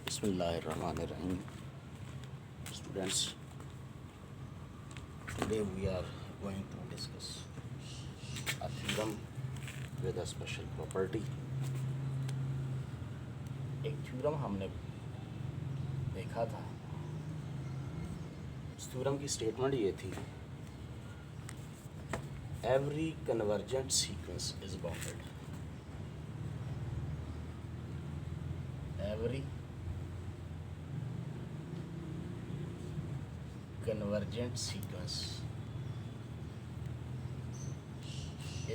Bismillahirrahmanirrahim. Students, today we are going to discuss a theorem with a special property. एक theorem हमने देखा था. इस थ्योरम की स्टेटमेंट ये थी, every convergent sequence is bounded. Every convergent sequence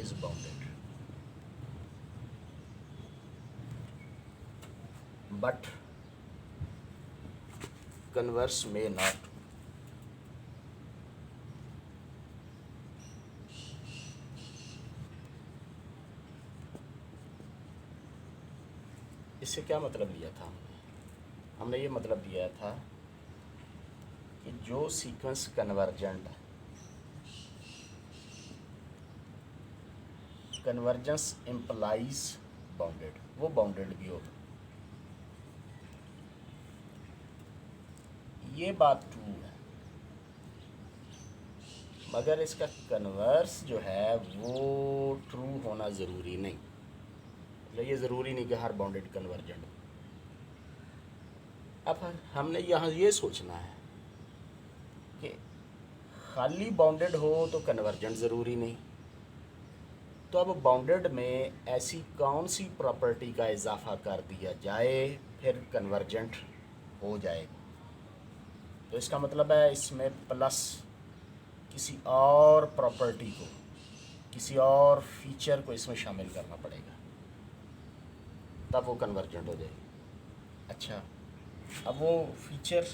is bounded, but converse may not. इससे क्या मतलब लिया था? हमने ये मतलब लिया था कि जो सीक्वेंस कन्वर्जेंट है, कन्वर्जेंस इम्प्लाइज बाउंडेड, वो बाउंडेड भी होगा. ये बात ट्रू है, मगर इसका कन्वर्स जो है वो ट्रू होना ज़रूरी नहीं. ये ज़रूरी नहीं कि हर बाउंडेड कन्वर्जेंट हो. अब हमने यहाँ ये सोचना है कि खाली बाउंडेड हो तो कन्वर्जेंट ज़रूरी नहीं. तो अब बाउंडेड में ऐसी कौन सी प्रॉपर्टी का इजाफा कर दिया जाए फिर कन्वर्जेंट हो जाए. तो इसका मतलब है इसमें प्लस किसी और प्रॉपर्टी को, किसी और फीचर को इसमें शामिल करना पड़ेगा, तब वो कन्वर्जेंट हो जाएगी. अच्छा, अब वो फीचर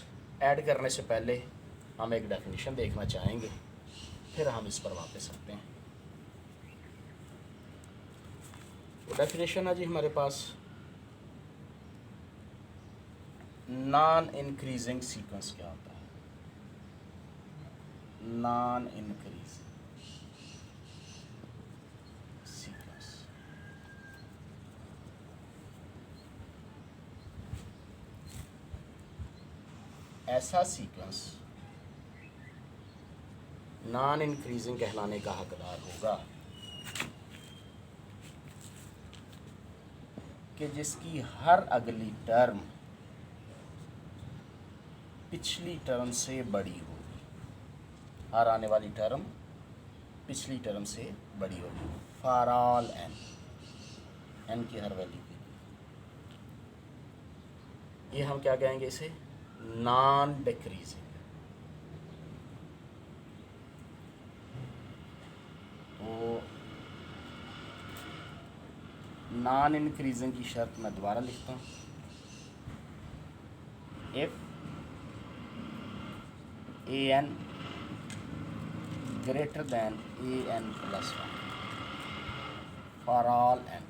ऐड करने से पहले हम एक डेफिनेशन देखना चाहेंगे, फिर हम इस पर वापस आते हैं. वो डेफिनेशन है जी हमारे पास, नॉन इंक्रीजिंग सीक्वेंस क्या होता है? नॉन इंक्रीजिंग सीक्वेंस ऐसा सीक्वेंस नॉन इंक्रीजिंग कहलाने का हकदार होगा कि जिसकी हर अगली टर्म पिछली टर्म से बड़ी होगी. हर आने वाली टर्म पिछली टर्म से बड़ी होगी. फॉर ऑल एन की हर वैल्यू के लिए. ये हम क्या कहेंगे इसे? Non decreasing. तो नॉन इंक्रीजिंग की शर्त मैं दोबारा लिखता हूँ. If a n greater than a n plus one for all n,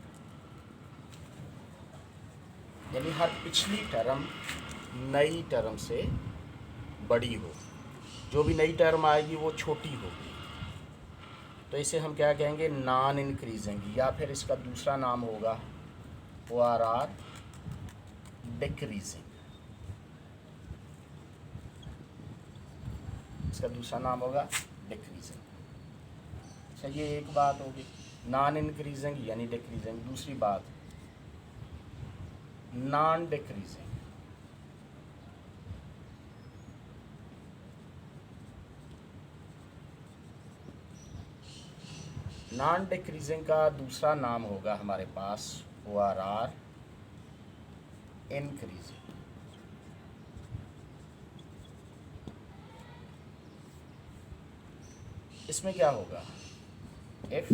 यानी हर पिछली टर्म नई टर्म से बड़ी हो. जो भी नई टर्म आएगी वो छोटी होगी. तो इसे हम क्या कहेंगे? नॉन इंक्रीजिंग, या फिर इसका दूसरा नाम होगा ओ आर आर डिक्रीजिंग. इसका दूसरा नाम होगा डिक्रीजिंग. अच्छा, ये एक बात होगी, नॉन इंक्रीजिंग यानी डिक्रीजिंग. दूसरी बात, नॉन डिक्रीजिंग. नॉन डिक्रीजिंग का दूसरा नाम होगा हमारे पास ओ आर आर इंक्रीजिंग. इसमें क्या होगा? इफ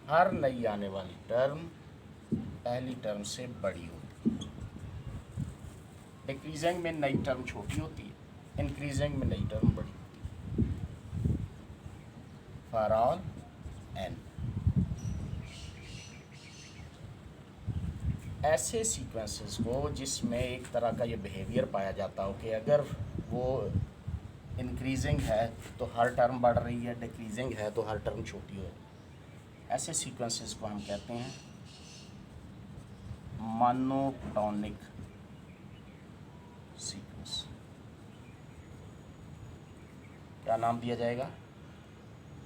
हर नई आने वाली टर्म पहली टर्म से बड़ी होती. डिक्रीजिंग में नई टर्म छोटी होती है, इंक्रीजिंग में नई टर्म बड़ी होती है. For all n. ऐसे सीक्वेंसेस को जिसमें एक तरह का ये बिहेवियर पाया जाता हो कि अगर वो इंक्रीजिंग है तो हर टर्म बढ़ रही है, डिक्रीजिंग है तो हर टर्म छोटी हो, ऐसे सीक्वेंसेस को हम कहते हैं मोनोटॉनिक सीक्वेंस, क्या नाम दिया जाएगा?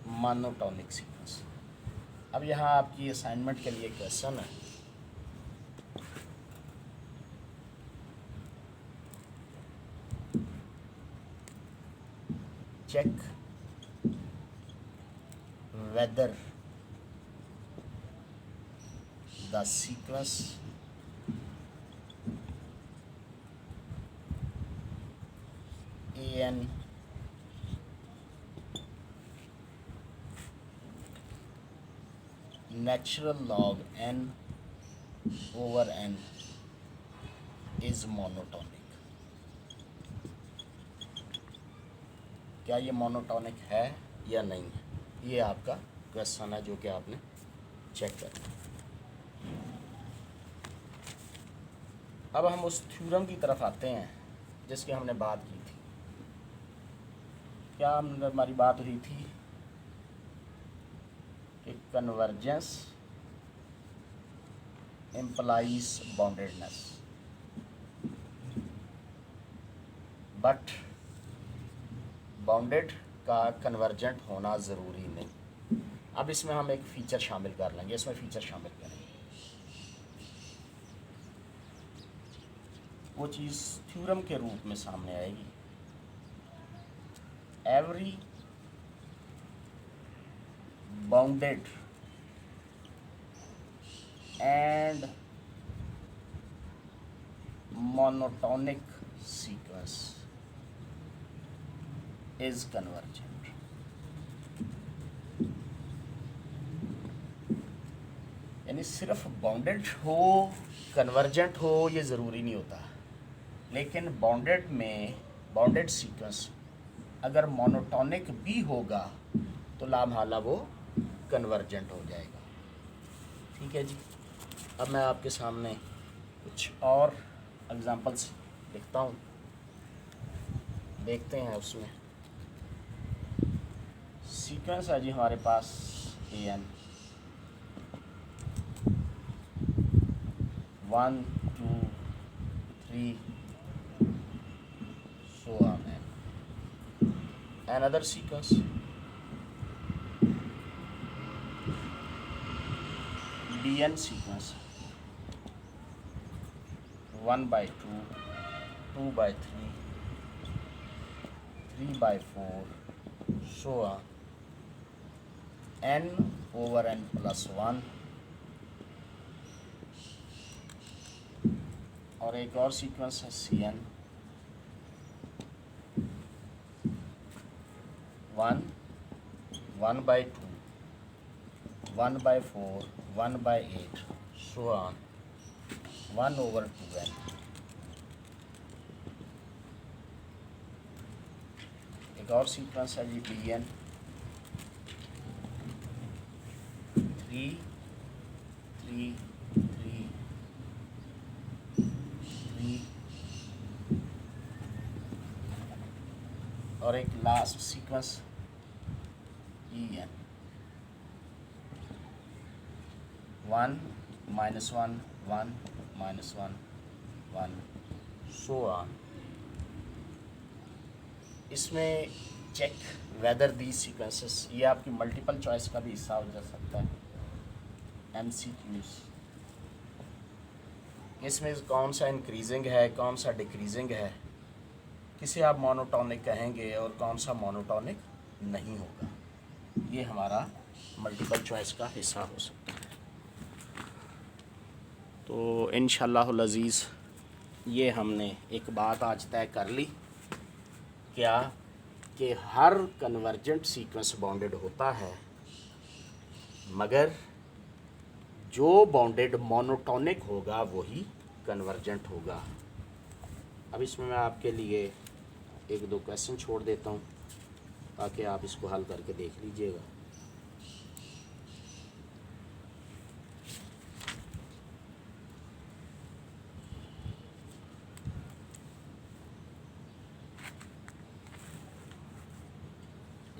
Monotonic sequence. अब यहाँ आपकी असाइनमेंट के लिए क्वेश्चन है, check whether the sequence an natural log n over n is monotonic। क्या ये मोनोटॉनिक है या नहीं है, ये आपका क्वेश्चन है जो कि आपने चेक करना। अब हम उस थ्योरम की तरफ आते हैं जिसकी हमने बात की थी। क्या हमारी बात हुई थी कि convergence implies boundedness, but bounded का कन्वर्जेंट होना ज़रूरी नहीं। अब इसमें हम एक फ़ीचर शामिल कर लेंगे, इसमें फ़ीचर शामिल करेंगे। वो चीज़ थ्योरम के रूप में सामने आएगी। Every bounded and monotonic sequence is convergent. यानी सिर्फ बाउंडेड हो कन्वर्जेंट हो ये ज़रूरी नहीं होता, लेकिन बाउंडेड में बाउंडेड सीक्वेंस अगर मोनोटोनिक भी होगा तो लामहाला वो कन्वर्जेंट हो जाएगा। ठीक है जी। अब मैं आपके सामने कुछ और एग्जांपल्स लिखता हूँ, देखते हैं। उसमें सीक्वेंस है जी हमारे पास an 1 2 3 so on n। Another sequence bn sequence 1 by 2 2 by 3 3 by 4 so on n over n plus 1। और एक और सीक्वेंस है cn 1 1 by 2 1 by 4 1 by 8 so on 1 over 2n। एक और सीक्वेंस है जी bn 3 3 3 3 और एक last sequence en 1 minus 1 1 minus 1 1 so on। इसमें चेक वेदर दी सीक्वेंसेस, ये आपकी मल्टीपल चॉइस का भी हिस्सा हो जा सकता है, MCQs। इसमें कौन सा इंक्रीजिंग है कौन सा डिक्रीजिंग है, किसे आप मोनोटॉनिक कहेंगे और कौन सा मोनोटॉनिक नहीं होगा, ये हमारा मल्टीपल चॉइस का हिस्सा हो सकता है। तो इंशाअल्लाहुल अज़ीज़ ये हमने एक बात आज तय कर ली, क्या कि हर कन्वर्जेंट सीक्वेंस बाउंडेड होता है, मगर जो बाउंडेड मोनोटॉनिक होगा वही कन्वर्जेंट होगा। अब इसमें मैं आपके लिए एक दो क्वेश्चन छोड़ देता हूँ ताकि आप इसको हल करके देख लीजिएगा।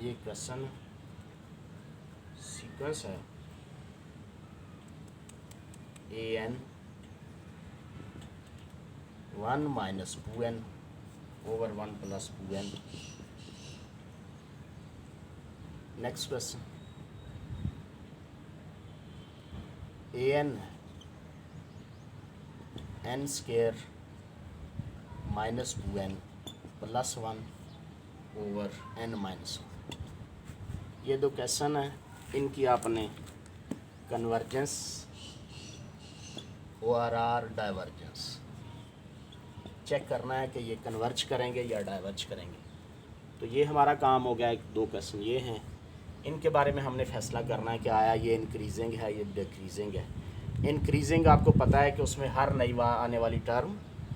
ये क्वेश्चन सीक्वेंस है an 1 minus 2n over 1 plus 2n. Next question. an n square minus 2n plus 1 over n minus 1. ये दो क्वेश्चन है, इनकी आपने कन्वर्जेंस ORR डाइवर्जेंस चेक करना है कि ये कन्वर्ज करेंगे या डाइवर्ज करेंगे। तो ये हमारा काम हो गया। एक दो क्वेश्चन ये हैं, इनके बारे में हमने फैसला करना है कि आया ये इंक्रीजिंग है ये डिक्रीजिंग है। इंक्रीजिंग आपको पता है कि उसमें हर नई आने वाली टर्म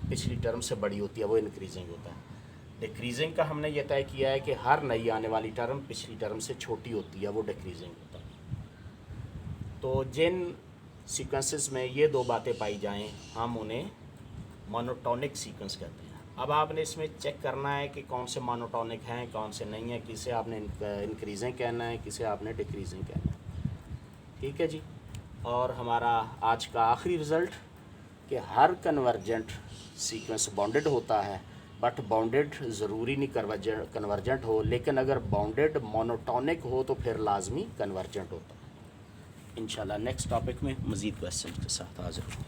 पिछली टर्म से बड़ी होती है, वो इंक्रीजिंग होता है। डिक्रीजिंग का हमने ये तय किया है कि हर नई आने वाली टर्म पिछली टर्म से छोटी होती है, वो डिक्रीजिंग होता है। तो जिन सीक्वेंसेस में ये दो बातें पाई जाएं हम उन्हें मोनोटोनिक सीक्वेंस कहते हैं। अब आपने इसमें चेक करना है कि कौन से मोनोटोनिक हैं कौन से नहीं है, किसे आपने इंक्रीजिंग कहना है किसे आपने डिक्रीजिंग कहना है। ठीक है जी। और हमारा आज का आखिरी रिज़ल्ट कि हर कन्वर्जेंट सीक्वेंस बाउंडेड होता है, बट बाउंडेड ज़रूरी नहीं कन्वर्जेंट हो, लेकिन अगर बाउंडेड मोनोटोनिक हो तो फिर लाजमी कन्वर्जेंट होता है। इंशाल्लाह नेक्स्ट टॉपिक में मज़ीद क्वेश्चन के साथ हाज़िर हूँ।